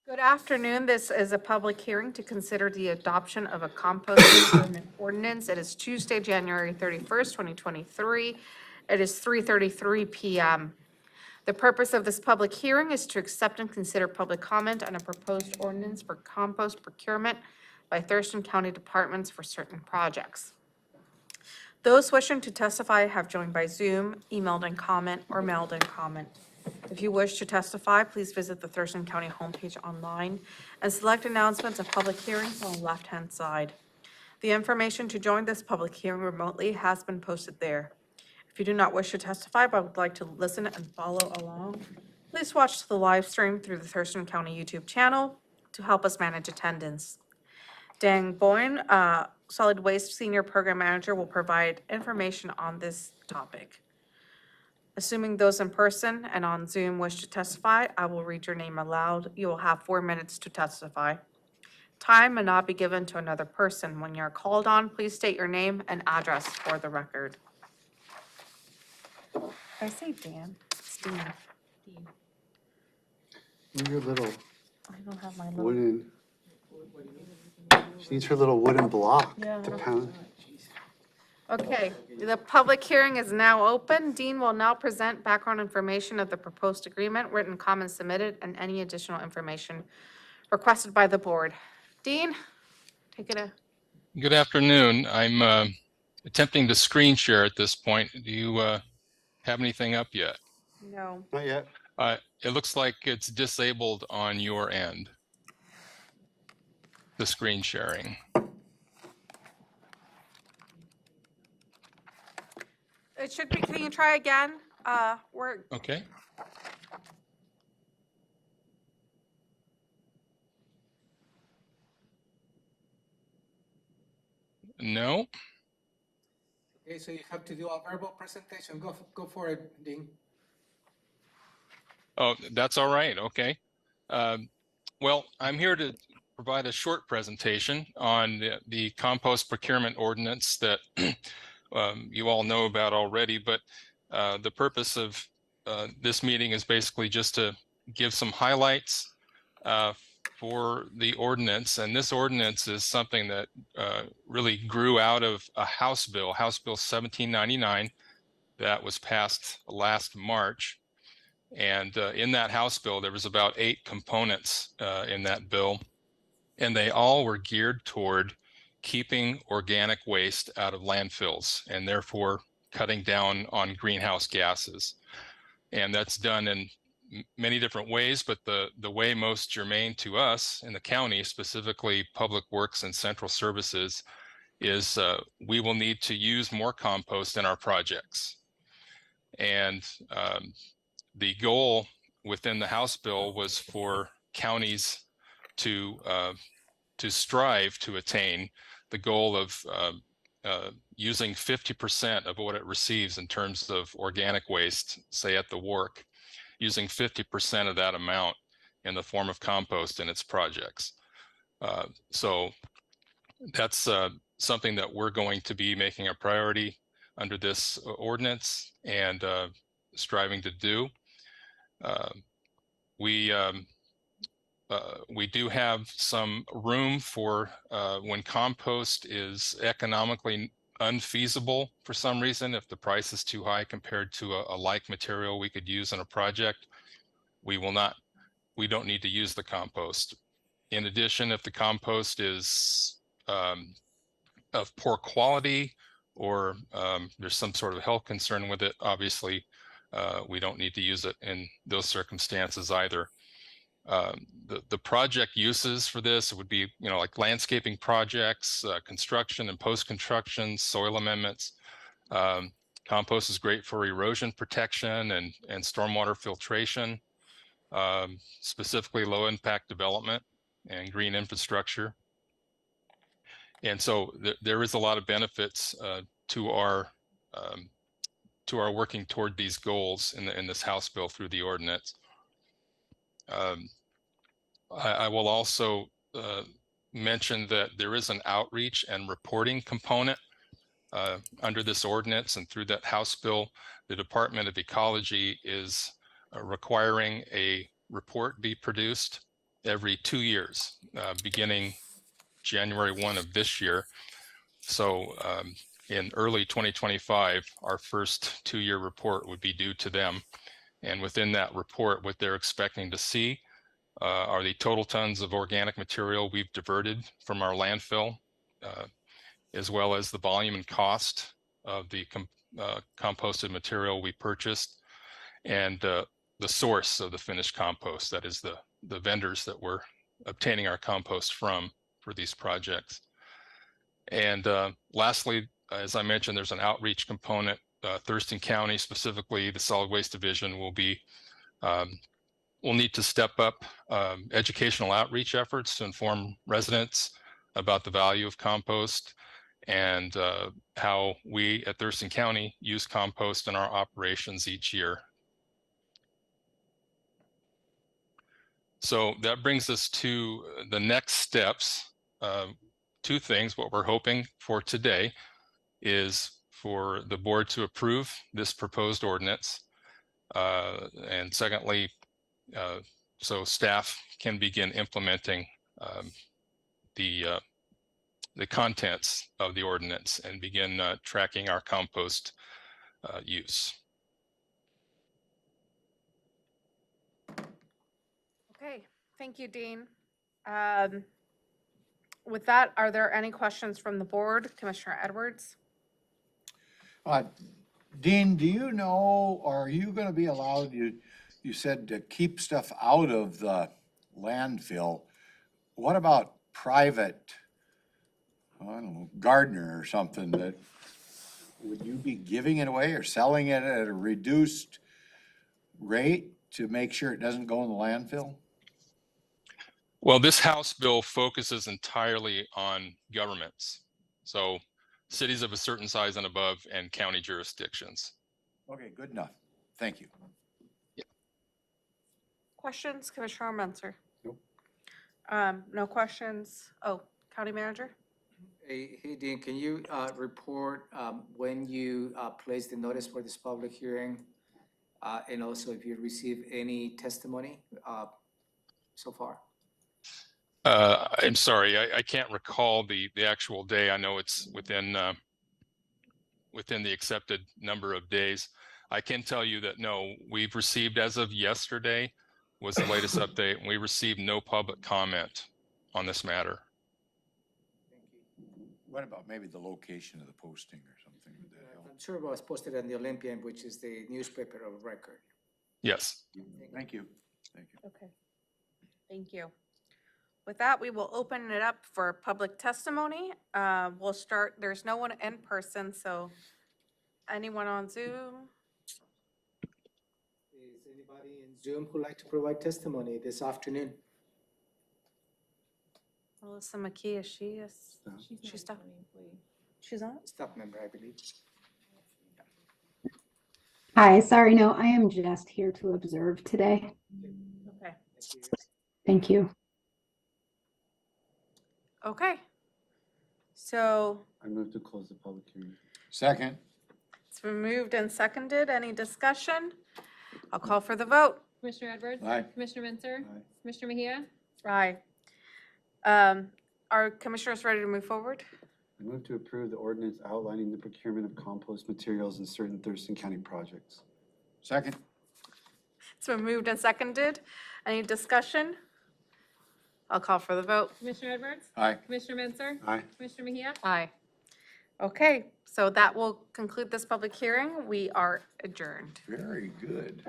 Good afternoon. This is a public hearing to consider the adoption of a compost procurement ordinance. It is Tuesday, January 31st, 2023. It is 3:33 p.m. The purpose of this public hearing is to accept and consider public comment on a proposed ordinance for compost procurement by Thurston County departments for certain projects. Those wishing to testify have joined by Zoom, emailed in comment, or mailed in comment. If you wish to testify, please visit the Thurston County homepage online and select announcements of public hearings on the left-hand side. The information to join this public hearing remotely has been posted there. If you do not wish to testify but would like to listen and follow along, please watch the live stream through the Thurston County YouTube channel to help us manage attendance. Dan Boyne, Solid Waste Senior Program Manager, will provide information on this topic. Assuming those in person and on Zoom wish to testify, I will read your name aloud. You will have 4 minutes to testify. Time may not be given to another person. When you're called on, please state your name and address for the record. Did I say Dan? It's Dean. Your little I don't have my little. wooden. She needs her little wooden block Yeah, I to don't- pound. Okay, the public hearing is now open. Dean will now present background information of the proposed agreement, written comments submitted, and any additional information requested by the board. Dean, take it. Good afternoon. I'm attempting to screen share at this point. Do you have anything up yet? No. Not yet. It looks like it's disabled on your end, the screen sharing. It should be, can you try again? We're, Okay. No. Okay, so you have to do a verbal presentation. Go for it, Dean. Oh, that's all right. Okay. Well, I'm here to provide a short presentation on the compost procurement ordinance that you all know about already, but the purpose of this meeting is basically just to give some highlights for the ordinance. And this ordinance is something that really grew out of a House Bill 1799, that was passed last March. And in that House bill, there was about 8 components in that bill, and they all were geared toward keeping organic waste out of landfills and therefore cutting down on greenhouse gases. And that's done in many different ways, but the way most germane to us in the county, specifically Public Works and Central Services, is we will need to use more compost in our projects. And the goal within the House bill was for counties to strive to attain the goal of using 50% of what it receives in terms of organic waste, say at the work, using 50% of that amount in the form of compost in its projects. So that's something that we're going to be making a priority under this ordinance and striving to do. We do have some room for when compost is economically unfeasible for some reason. If the price is too high compared to a like material we could use in a project, we don't need to use the compost. In addition, if the compost is of poor quality or there's some sort of health concern with it, obviously we don't need to use it in those circumstances either. The project uses for this would be, like landscaping projects, construction and post-construction, soil amendments. Compost is great for erosion protection and stormwater filtration, specifically low impact development and green infrastructure. And so there is a lot of benefits to our working toward these goals in this House bill through the ordinance. I will also mention that there is an outreach and reporting component under this ordinance, and through that House bill, the Department of Ecology is requiring a report be produced every 2 years, beginning January 1 of this year. So in early 2025, our first 2-year report would be due to them. And within that report, what they're expecting to see are the total tons of organic material we've diverted from our landfill, as well as the volume and cost of the composted material we purchased, and the source of the finished compost, that is the vendors that we're obtaining our compost from for these projects. And lastly, as I mentioned, there's an outreach component. Thurston County, specifically the Solid Waste Division, will need to step up educational outreach efforts to inform residents about the value of compost and how we at Thurston County use compost in our operations each year. So that brings us to the next steps. 2 things. What we're hoping for today is for the board to approve this proposed ordinance. And secondly, so staff can begin implementing the contents of the ordinance and begin tracking our compost use. Okay, thank you, Dean. With that, are there any questions from the board? Commissioner Edwards? Dean, do you know, or are you gonna be allowed, you said to keep stuff out of the landfill. What about private, I don't know, gardener or something that, would you be giving it away or selling it at a reduced rate to make sure it doesn't go in the landfill? Well, this House bill focuses entirely on governments. So cities of a certain size and above and county jurisdictions. Okay, good enough. Thank you. Questions, Commissioner Menzer? Nope. No questions. Oh, County Manager? Hey, Dean, can you report when you placed the notice for this public hearing? And also if you received any testimony so far? I'm sorry, I can't recall the actual day. I know it's within the accepted number of days. I can tell you that no, we've received, as of yesterday was the latest update, and we received no public comment on this matter. Thank you. What about maybe the location of the posting or something? Would that help? I'm sure it was posted in the Olympian, which is the newspaper of record. Yes. Thank you. Thank you. Okay. Thank you. With that, we will open it up for public testimony. We'll start, there's no one in person, so anyone on Zoom? Is anybody in Zoom who'd like to provide testimony this afternoon? Melissa McKee, she's done. She's on? Staff member, I believe. Hi, sorry, no, I am just here to observe today. Okay. Thank you. Thank you. Okay. So I move to close the public hearing. Second. it's been moved and seconded. Any discussion? I'll call for the vote. Commissioner Edwards? Aye. Commissioner Menzer? Aye. Commissioner Mejia? Aye. Are commissioners ready to move forward? I move to approve the ordinance outlining the procurement of compost materials in certain Thurston County projects. Second. It's been moved and seconded. Any discussion? I'll call for the vote. Commissioner Edwards? Aye. Commissioner Menzer? Aye. Commissioner Mejia? Aye. Okay, so that will conclude this public hearing. We are adjourned. Very good.